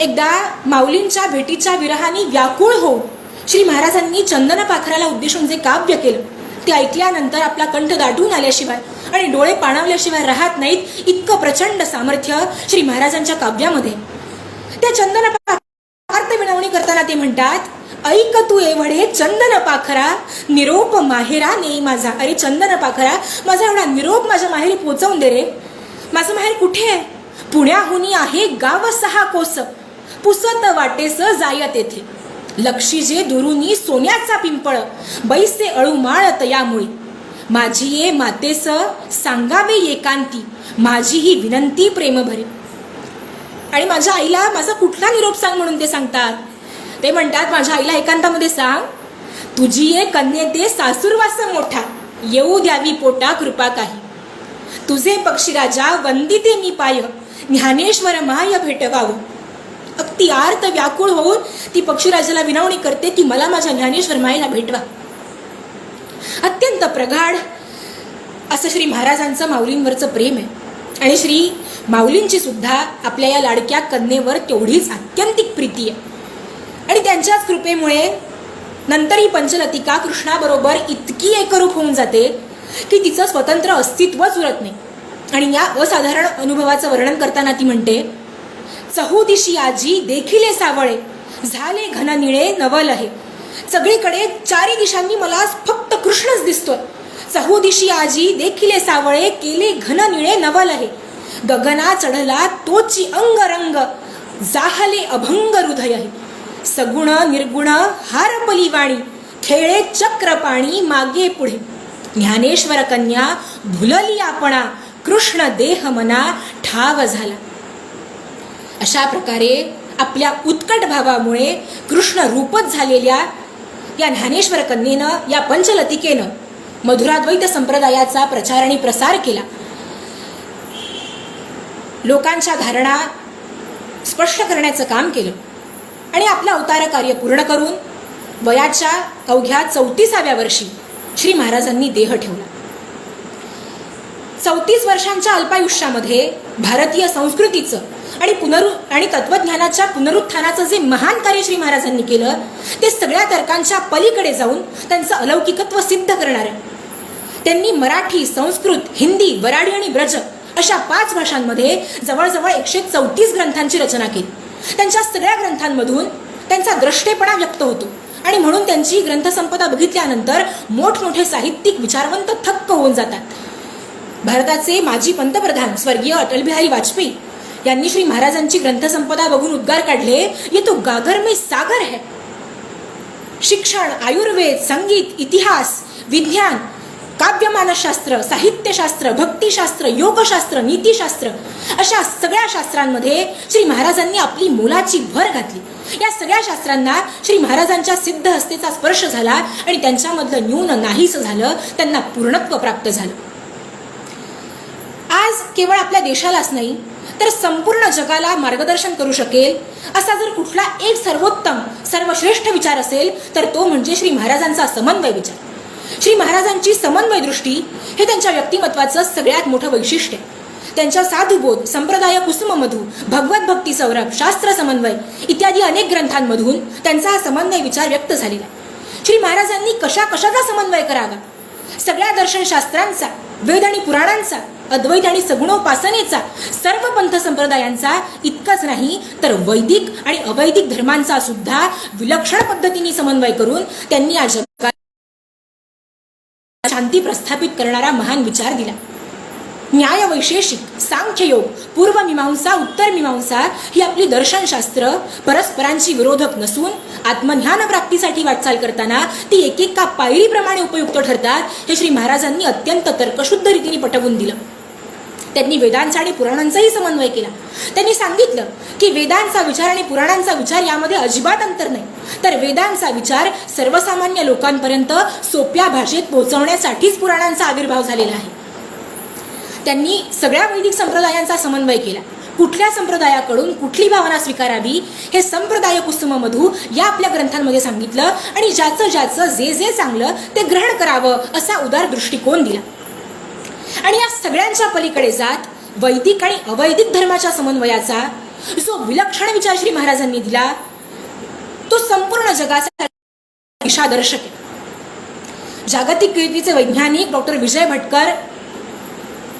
एकदा माऊलींच्या भेटीच्या विरहाने व्याकुळ होऊन श्री महाराजांनी चंदन पाखराला उद्देशून जे काव्य केलं ते ऐकल्यानंतर आपला कंठ दाटून आल्याशिवाय आणि डोळे पाणावल्याशिवाय राहत नाहीत, इतकं प्रचंड सामर्थ्य श्री महाराजांच्या काव्यामध्ये. त्या चंदन पाखरार्थ विनवणी करताना ते म्हणतात, ऐक तू एवढे चंदन पाखरा, निरोप माहेरा नेई माझा. अरे चंदन पाखरा, माझा एवढा निरोप माझ्या माहेरी पोचवून दे रे. माझं माहेर कुठे आहे? पुण्याहुनी आहे गाव 6 कोस, पुसत वाटेस जाय तेथे, लक्षी जे दुरुनी सोन्याचा पिंपळ, बैसे अळू माळ तयामुळे, माझी ये मातेस सांगावे एकांती, माझी ही विनंती प्रेम भरे. आणि माझ्या आईला माझा कुठला निरोप सांग म्हणून ते सांगतात. ते म्हणतात, माझ्या आईला एकांतामध्ये सांग, तुझी ये कन्ये ते सासूरवास मोठा, येऊ द्यावी पोटा कृपा काही, तुझे पक्षीराजा वंदिते मी पाय, ज्ञानेश्वर माय भेटवावं. अगदी आर्त व्याकुळ होऊन ती पक्षीराजाला विनवणी करते की मला माझ्या ज्ञानेश्वर मायेला भेटवा. अत्यंत प्रगाढ असं श्री महाराजांचं माऊलींवरचं प्रेम आहे. आणि श्री माऊलींची सुद्धा आपल्या या लाडक्या कन्येवर तेवढीच अत्यंतिक प्रीती आहे. आणि त्यांच्याच कृपेमुळे नंतर ही पंचलतिका कृष्णाबरोबर इतकी एकरूप होऊन जाते की तिचं स्वतंत्र अस्तित्वच उरत नाही. आणि या असाधारण अनुभवाचं वर्णन करताना ती म्हणते, चहुदिशी आजी देखिले सावळे, झाले घन निळे नवल आहे. सगळीकडे 4 दिशांनी मला फक्त कृष्णच दिसतोय. चहुदिशी आजी देखिले सावळे, केले घन निळे नवल आहे. गगना चढला तोची अंगरंग, जाहले अभंग हृदय आहे. सगुण निर्गुण हारपली वाणी, खेळे चक्रपाणी मागे पुढे. ज्ञानेश्वर कन्या भुलली आपणा, कृष्ण देह मना ठाव झाला. अशा प्रकारे आपल्या उत्कट भावामुळे कृष्ण रूपच झालेल्या या ज्ञानेश्वर कन्येनं, या पंचलतिकेनं मधुराद्वैत संप्रदायाचा प्रचार आणि प्रसार केला. लोकांच्या धारणा स्पष्ट करण्याचं काम केलं आणि आपलं अवतार कार्य पूर्ण करून वयाच्या अवघ्या 34व्या वर्षी श्री महाराजांनी देह ठेवला. 34 वर्षांच्या अल्पायुष्यामध्ये भारतीय संस्कृतीचं आणि तत्वज्ञानाच्या पुनरुत्थानाचं जे महान कार्य श्री महाराजांनी केलं ते सगळ्या तर्कांच्या पलीकडे जाऊन त्यांचं अलौकिकत्व सिद्ध करणार आहे. त्यांनी मराठी, संस्कृत, हिंदी, वराडी आणि ब्रज अशा 5 भाषांमध्ये जवळजवळ 134 ग्रंथांची रचना केली. त्यांच्या सगळ्या ग्रंथांमधून त्यांचा द्रष्टेपणा व्यक्त होतो आणि म्हणून त्यांची ग्रंथसंपदा बघितल्यानंतर मोठमोठे साहित्यिक विचारवंत थक्क होऊन जातात. भारताचे माजी पंतप्रधान स्वर्गीय अटल बिहारी वाजपेयी यांनी श्री महाराजांची ग्रंथसंपदा बघून उद्गार काढले, ये तो गागर में सागर है. शिक्षण, आयुर्वेद, संगीत, इतिहास, विज्ञान, काव्यमानसशास्त्र, साहित्यशास्त्र, भक्तिशास्त्र, योगशास्त्र, नीतिशास्त्र अशा सगळ्या शास्त्रांमध्ये श्री महाराजांनी आपली मोलाची भर घातली. या सगळ्या शास्त्रांना श्री महाराजांच्या सिद्ध हस्तेचा स्पर्श झाला आणि त्यांच्यामधलं न्यून नाहीस झालं, त्यांना पूर्णत्व प्राप्त झालं. आज केवळ आपल्या देशालाच नाही तर संपूर्ण जगाला मार्गदर्शन करू शकेल असा जर कुठला एक सर्वोत्तम सर्वश्रेष्ठ विचार असेल तर तो म्हणजे श्री महाराजांचा समन्वय विचार. श्री महाराजांची समन्वय दृष्टी हे त्यांच्या व्यक्तिमत्वाचं सगळ्यात मोठं वैशिष्ट्य. त्यांच्या साधुबोध, संप्रदाय कुसुममधू, भगवत भक्ती सौरभ, शास्त्र समन्वय इत्यादी अनेक ग्रंथांमधून त्यांचा हा समन्वय विचार व्यक्त झालेला आहे. श्री महाराजांनी कशा कशाचा समन्वय करावा? सगळ्या दर्शनशास्त्रांचा, वेद आणि पुराणांचा, अद्वैत आणि सगुणोपासनेचा, सर्व पंथ संप्रदायांचा, इतकंच नाही तर वैदिक आणि अवैदिक धर्मांचा सुद्धा विलक्षण पद्धतीने समन्वय करून त्यांनी या जगात शांती प्रस्थापित करणारा महान विचार दिला. न्याय वैशेषिक, सांख्ययोग, पूर्वमीमांसा, उत्तरमीमांसा ही आपली दर्शनशास्त्र परस्परांची विरोधक नसून आत्मज्ञान प्राप्तीसाठी वाटचाल करताना ती एकेका पायरीप्रमाणे उपयुक्त ठरतात हे श्री महाराजांनी अत्यंत तर्कशुद्ध रीतीने पटवून दिलं. त्यांनी वेदांचा आणि पुराणांचाही समन्वय केला. त्यांनी सांगितलं की वेदांचा विचार आणि पुराणांचा विचार यामध्ये अजिबात अंतर नाही, तर वेदांचा विचार सर्वसामान्य लोकांपर्यंत सोप्या भाषेत पोहोचवण्यासाठीच पुराणांचा आविर्भाव झालेला आहे. त्यांनी सगळ्या वैदिक संप्रदायांचा समन्वय केला. कुठल्या संप्रदायाकडून कुठली भावना स्वीकारावी हे संप्रदाय कुसुममधू या आपल्या ग्रंथांमध्ये सांगितलं आणि ज्याचं ज्याचं जे जे चांगलं ते ग्रहण करावं असा उदार दृष्टिकोन दिला. आणि या सगळ्यांच्या पलीकडे जात वैदिक आणि अवैदिक धर्माच्या समन्वयाचा जो विलक्षण विचार श्री महाराजांनी दिला तो संपूर्ण जगाचा दिशादर्शक आहे. जागतिक कीर्तीचे वैज्ञानिक डॉक्टर विजय भटकर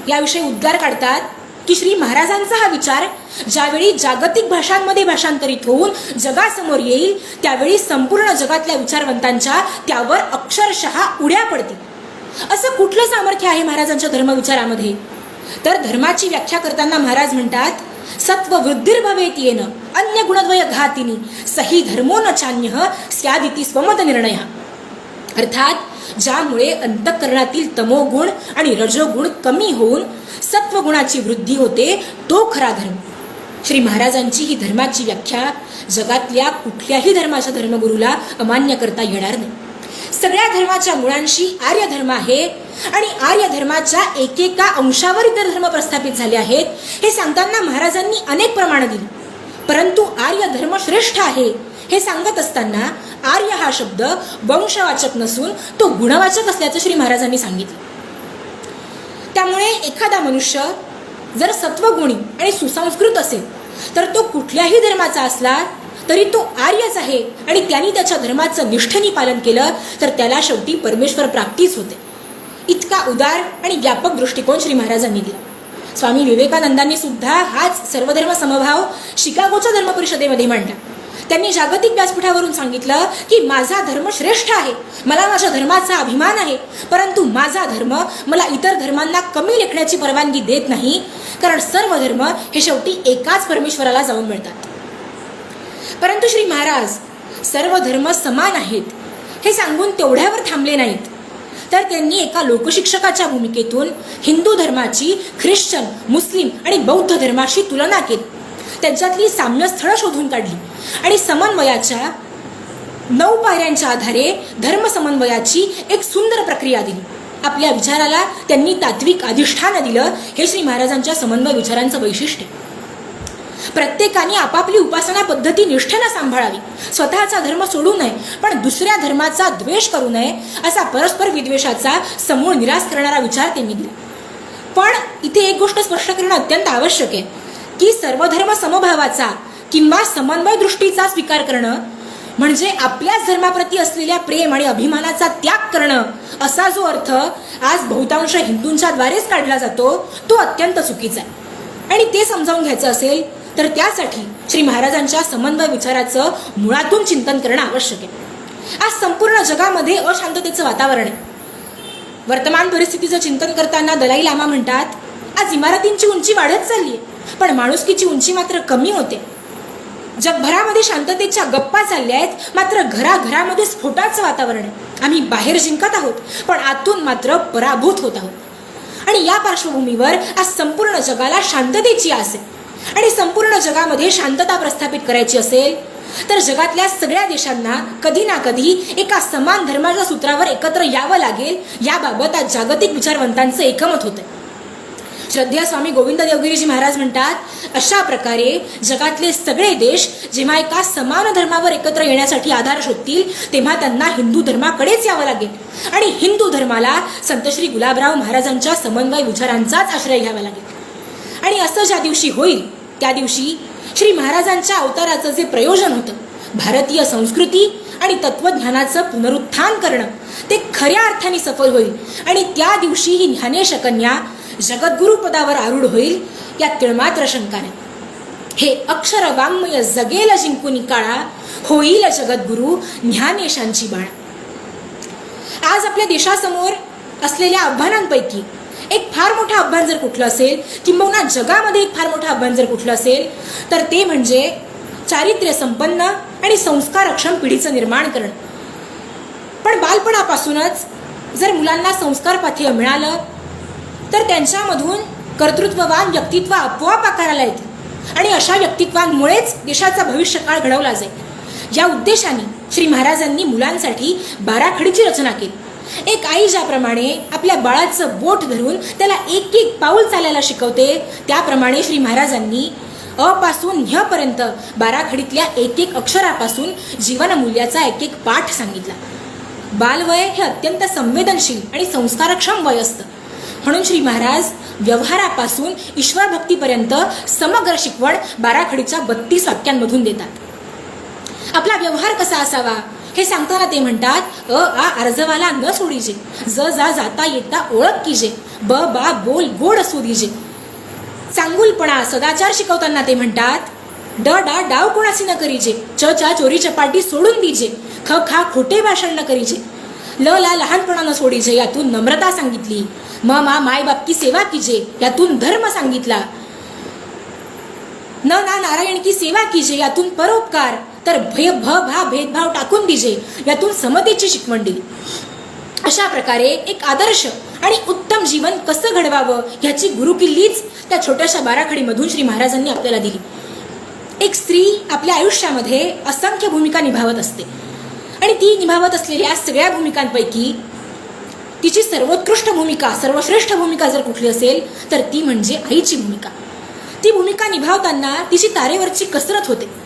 याविषयी उद्गार काढतात की श्री महाराजांचा हा विचार ज्यावेळी जागतिक भाषांमध्ये भाषांतरित होऊन जगासमोर येईल त्यावेळी संपूर्ण जगातल्या विचारवंतांच्या त्यावर अक्षरशः उड्या पडतील. असं कुठलं सामर्थ्य आहे महाराजांच्या धर्मविचारामध्ये? तर धर्माची व्याख्या करताना महाराज म्हणतात, सत्व वृद्धिर्भवेत येन अन्य गुणद्वय घातिनी सही धर्मो न चान्यः स्यादिति स्वमत निर्णय. अर्थात ज्यामुळे अंतःकरणातील तमोगुण आणि रजोगुण कमी होऊन सत्वगुणाची वृद्धी होते तो खरा धर्म. श्री महाराजांची ही धर्माची व्याख्या जगातल्या कुठल्याही धर्माच्या धर्मगुरूला अमान्य करता येणार नाही. सगळ्या धर्माच्या मुळांशी आर्य धर्म आहे आणि आर्य धर्माच्या एकेका अंशावर इतर धर्म प्रस्थापित झाले आहेत हे सांगताना महाराजांनी अनेक प्रमाण दिली. परंतु आर्य धर्म श्रेष्ठ आहे हे सांगत असताना आर्य हा शब्द वंशवाचक नसून तो गुणवाचक असल्याचं श्री महाराजांनी सांगितलं. त्यामुळे एखादा मनुष्य जर सत्वगुणी आणि सुसंस्कृत असेल तर तो कुठल्याही धर्माचा असला तरी तो आर्यच आहे आणि त्यांनी त्याच्या धर्माचं निष्ठेने पालन केलं तर त्याला शेवटी परमेश्वर प्राप्तीच होते. इतका उदार आणि व्यापक दृष्टिकोन श्री महाराजांनी दिला. स्वामी विवेकानंदांनी सुद्धा हाच सर्वधर्म समभाव शिकागोच्या धर्म परिषदेमध्ये मांडला. त्यांनी जागतिक व्यासपीठावरून सांगितलं की माझा धर्म श्रेष्ठ आहे, मला माझ्या धर्माचा अभिमान आहे, परंतु माझा धर्म मला इतर धर्मांना कमी लेखण्याची परवानगी देत नाही, कारण सर्व धर्म हे शेवटी एकाच परमेश्वराला जाऊन मिळतात. परंतु श्री महाराज सर्व धर्म समान आहेत हे सांगून तेवढ्यावर थांबले नाहीत, तर त्यांनी एका लोकशिक्षकाच्या भूमिकेतून हिंदू धर्माची ख्रिश्चन, मुस्लिम आणि बौद्ध धर्माशी तुलना केली. त्यांच्यातली साम्यस्थळं शोधून काढली आणि समन्वयाच्या 9 पायऱ्यांच्या आधारे धर्म समन्वयाची एक सुंदर प्रक्रिया दिली. आपल्या विचाराला त्यांनी तात्विक अधिष्ठान दिलं. हे श्री महाराजांच्या समन्वय विचारांचं वैशिष्ट्य. प्रत्येकाने आपापली उपासना पद्धती निष्ठेनं सांभाळावी, स्वतःचा धर्म सोडू नये पण दुसऱ्या धर्माचा द्वेष करू नये असा परस्पर विद्वेषाचा समूळ निराश करणारा विचार त्यांनी दिला. पण इथे एक गोष्ट स्पष्ट करणं अत्यंत आवश्यक आहे की सर्वधर्म समभावाचा किंवा समन्वय दृष्टीचा स्वीकार करणं म्हणजे आपल्याच धर्माप्रती असलेल्या प्रेम आणि अभिमानाचा त्याग करणं असा जो अर्थ आज बहुतांश हिंदूंच्या द्वारेच काढला जातो तो अत्यंत चुकीचा आहे. आणि ते समजावून घ्यायचं असेल तर त्यासाठी श्री महाराजांच्या समन्वय विचाराचं मुळातून चिंतन करणं आवश्यक आहे. आज संपूर्ण जगामध्ये अशांततेचं वातावरण आहे. वर्तमान परिस्थितीचं चिंतन करताना दलाई लामा म्हणतात, आज इमारतींची उंची वाढत चालली आहे पण माणुसकीची उंची मात्र कमी होते. जगभरामध्ये शांततेच्या गप्पा चालल्या आहेत, मात्र घराघरामध्ये स्फोटाचं वातावरण आहे. आम्ही बाहेर जिंकत आहोत, पण आतून मात्र पराभूत होत आहोत. आणि या पार्श्वभूमीवर आज संपूर्ण जगाला शांततेची आस आहे. आणि संपूर्ण जगामध्ये शांतता प्रस्थापित करायची असेल तर जगातल्या सगळ्या देशांना कधी ना कधी एका समान धर्माच्या सूत्रावर एकत्र यावं लागेल. याबाबत आज जागतिक विचारवंतांचं एकमत होतं. श्रद्धेय स्वामी गोविंद देवगिरीजी महाराज म्हणतात, अशा प्रकारे जगातले सगळे देश जेव्हा एका समान धर्मावर एकत्र येण्यासाठी आधार शोधतील तेव्हा त्यांना हिंदू धर्माकडेच यावं लागेल. आणि हिंदू धर्माला संत श्री गुलाबराव महाराजांच्या समन्वय विचारांचाच आश्रय घ्यावा लागेल. आणि असं ज्या दिवशी होईल त्या दिवशी श्री महाराजांच्या अवताराचं जे प्रयोजन होतं, भारतीय संस्कृती आणि तत्वज्ञानाचं पुनरुत्थान करणं, ते खऱ्या अर्थाने सफल होईल. आणि त्या दिवशी ही ज्ञानेश कन्या जगद्गुरु पदावर आरूढ होईल यात तिळमात्र शंका नाही. हे अक्षर वाङ्मय जगेल जिंकुनी काळा, होईल जगद्गुरु ज्ञानेशांची बाळा. आज आपल्या देशासमोर असलेल्या आव्हानांपैकी एक फार मोठं आव्हान जर कुठलं असेल, किंबहुना जगामध्ये एक फार मोठं आव्हान जर कुठलं असेल, तर ते म्हणजे चारित्र्य संपन्न आणि संस्कारक्षम पिढीचं निर्माण करणं. पण बालपणापासूनच जर मुलांना संस्कारपाथेय मिळालं तर त्यांच्यामधून कर्तृत्ववान व्यक्तित्व आपोआप आकाराला येते आणि अशा व्यक्तित्वांमुळेच देशाचा भविष्यकाळ घडवला जाईल. या उद्देशाने श्री महाराजांनी मुलांसाठी बाराखडीची रचना केली. एक आई ज्याप्रमाणे आपल्या बाळाचं बोट धरून त्याला एक एक पाऊल चालायला शिकवते, त्याप्रमाणे श्री महाराजांनी अ पासून ह्य पर्यंत बाराखडीतल्या एक एक अक्षरापासून जीवनमूल्याचा एक एक पाठ सांगितला. बालवय हे अत्यंत संवेदनशील आणि संस्कारक्षम वय असतं. म्हणून श्री महाराज व्यवहारापासून ईश्वर भक्तीपर्यंत समग्र शिकवण बाराखडीच्या 32 वाक्यांमधून देतात. आपला व्यवहार कसा असावा हे सांगताना ते म्हणतात, अ आ अर्जवाला न सोडीजे, ज जा जाता येता ओळख कीजे, ब बा बोल गोड असू दीजे. चांगुलपणा सदाचार शिकवताना ते म्हणतात, ड डा डाव कोणासी न करीजे, च चा चोरी चपाटी सोडून दीजे, ख खा खोटे भाषण न करीजे, ल ला लहानपणा न सोडीजे, यातून नम्रता सांगितली. म मा माय बाप की सेवा कीजे, यातून धर्म सांगितला. न ना नारायण की सेवा कीजे, यातून परोपकार. तर भय भ भा भेदभाव टाकून दीजे, यातून समतेची शिकवण दिली. अशा प्रकारे एक आदर्श आणि उत्तम जीवन कसं घडवावं ह्याची गुरुकिल्लीच त्या छोट्याशा बाराखडीमधून श्री महाराजांनी आपल्याला दिली. एक स्त्री आपल्या आयुष्यामध्ये असंख्य भूमिका निभावत असते आणि ती निभावत असलेल्या सगळ्या भूमिकांपैकी तिची सर्वोत्कृष्ट भूमिका, सर्वश्रेष्ठ भूमिका जर कुठली असेल तर ती म्हणजे आईची भूमिका. ती भूमिका निभावताना तिची तारेवरची कसरत होते.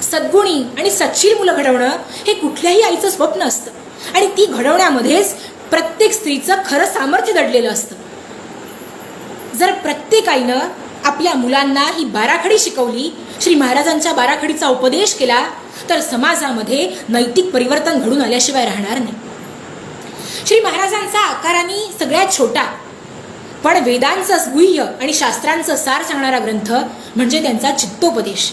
सद्गुणी आणि सच्शील मुलं घडवणं हे कुठल्याही आईचं स्वप्न असतं आणि ती घडवण्यामध्येच प्रत्येक स्त्रीचं खरं सामर्थ्य दडलेलं असतं. जर प्रत्येक आईनं आपल्या मुलांना ही बाराखडी शिकवली, श्री महाराजांच्या बाराखडीचा उपदेश केला, तर समाजामध्ये नैतिक परिवर्तन घडून आल्याशिवाय राहणार नाही. श्री महाराजांचा आकाराने सगळ्यात छोटा पण वेदांचं गुह्य आणि शास्त्रांचं सार सांगणारा ग्रंथ म्हणजे त्यांचा चित्तोपदेश.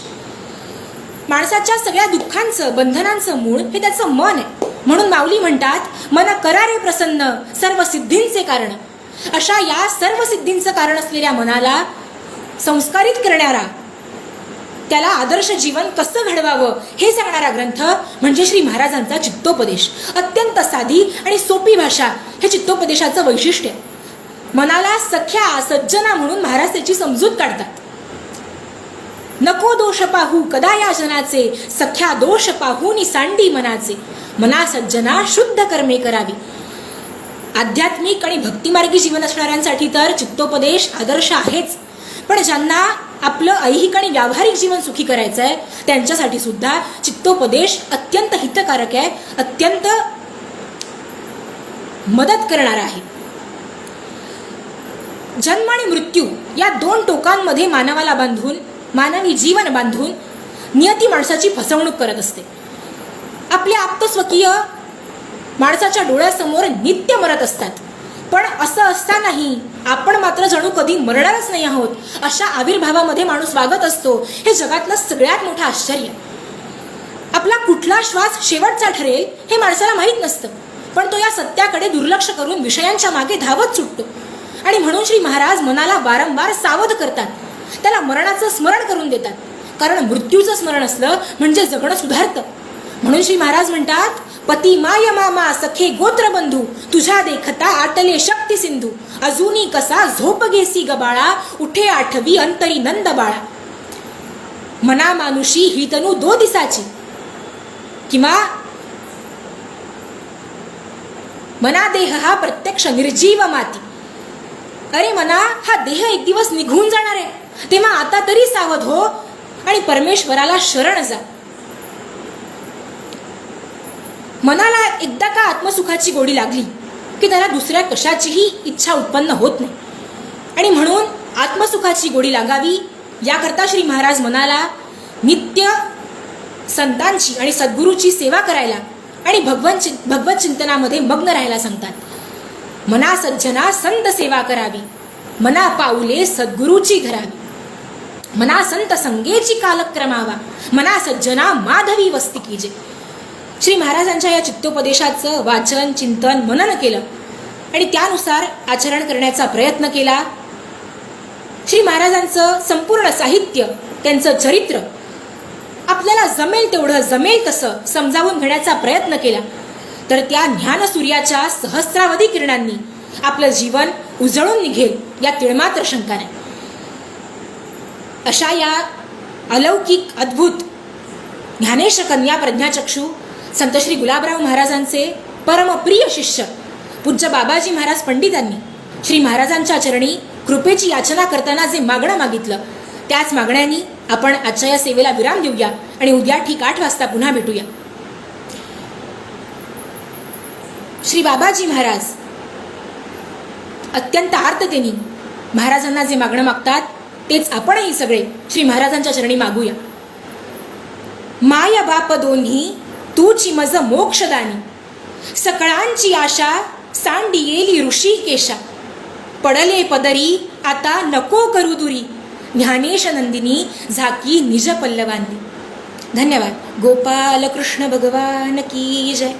माणसाच्या सगळ्या दुःखांचं, बंधनांचं मूळ हे त्याचं मन आहे. म्हणून माऊली म्हणतात, मन करारे प्रसन्न सर्व सिद्धींचे कारण. अशा या सर्व सिद्धींचं कारण असलेल्या मनाला संस्कारित करणारा, त्याला आदर्श जीवन कसं घडवावं हे सांगणारा ग्रंथ म्हणजे श्री महाराजांचा चित्तोपदेश. अत्यंत साधी आणि सोपी भाषा हे चित्तोपदेशाचं वैशिष्ट्य. मनाला सख्या सज्जना म्हणून महाराज त्याची समजूत काढतात. नको दोष पाहू कदा या जनाचे, सख्या दोष पाहूनी सांडी मनाचे, मना सज्जना शुद्ध कर्मे करावी. आध्यात्मिक आणि भक्तिमार्गी जीवन असणाऱ्यांसाठी तर चित्तोपदेश आदर्श आहेच, पण ज्यांना आपलं ऐहिक आणि व्यावहारिक जीवन सुखी करायचं आहे त्यांच्यासाठी सुद्धा चित्तोपदेश अत्यंत हितकारक आहे, अत्यंत मदत करणारा आहे. जन्म आणि मृत्यू या दोन टोकांमध्ये मानवाला बांधून, मानवी जीवन बांधून नियती माणसाची फसवणूक करत असते. आपले आप्तस्वकीय माणसाच्या डोळ्यासमोर नित्य मरत असतात, पण असं असतानाही आपण मात्र जणू कधी मरणारच नाही आहोत अशा आविर्भावामध्ये माणूस वागत असतो. हे जगातलं सगळ्यात मोठं आश्चर्य. आपला कुठला श्वास शेवटचा ठरेल हे माणसाला माहीत नसतं, पण तो या सत्याकडे दुर्लक्ष करून विषयांच्या मागे धावत सुटतो. आणि म्हणून श्री महाराज मनाला वारंवार सावध करतात, त्याला मरणाचं स्मरण करून देतात. कारण मृत्यूचं स्मरण असलं म्हणजे जगणं सुधारतं. म्हणून श्री महाराज म्हणतात, पती माय मामा सखे गोत्रबंधू, तुझ्या देखता आटले शक्ती सिंधू, अजूनी कसा झोप घेसी गबाळा, उठे आठवी अंतरी नंद बाळा. मना मानुषी ही तनु दो दिसाची, किंवा मना देह हा प्रत्यक्ष निर्जीव माती. अरे मना, हा देह एक दिवस निघून जाणार आहे, तेव्हा आता तरी सावध हो आणि परमेश्वराला शरण जा. मनाला एकदा का आत्मसुखाची गोडी लागली की त्याला दुसऱ्या कशाचीही इच्छा उत्पन्न होत नाही. आणि म्हणून आत्मसुखाची गोडी लागावी याकरता श्री महाराज मनाला नित्य संतांची आणि सद्गुरूची सेवा करायला आणि भगवत चिंतनामध्ये मग्न राहायला सांगतात. मना सज्जना संत सेवा करावी, मना पाऊले सद्गुरूची धरावी, मना संत संगेची कालक्रमावा, मना सज्जना माधवी वस्ती कीजे. श्री महाराजांच्या या चित्तोपदेशाचं वाचन, चिंतन, मनन केलं आणि त्यानुसार आचरण करण्याचा प्रयत्न केला. श्री महाराजांचं संपूर्ण साहित्य, त्यांचं चरित्र आपल्याला जमेल तेवढं, जमेल तसं समजावून घेण्याचा प्रयत्न केला तर त्या ज्ञानसूर्याच्या सहस्रावधी किरणांनी आपलं जीवन उजळून निघेल या तिळमात्र शंका नाही. अशा या अलौकिक अद्भुत ज्ञानेश कन्या प्रज्ञाचक्षू संत श्री गुलाबराव महाराजांचे परमप्रिय शिष्य पूज्य बाबाजी महाराज पंडितांनी श्री महाराजांच्या चरणी कृपेची याचना करताना जे मागणं मागितलं, त्याच मागण्यांनी आपण आजच्या या सेवेला विराम देऊया आणि उद्या ठीक 8 वाजता पुन्हा भेटूया. श्री बाबाजी महाराज अत्यंत आर्ततेने महाराजांना जे मागणं मागतात तेच आपणही सगळे श्री महाराजांच्या चरणी मागूया. माय बाप दोन्ही तूची मज मोक्षदानी, सकळांची आशा सांडी येली ऋषिकेशा, पडले पदरी आता नको करू दुरी, ज्ञानेश नंदिनी झाकी निज पल्लवांनी. धन्यवाद. गोपाल कृष्ण भगवान की जय.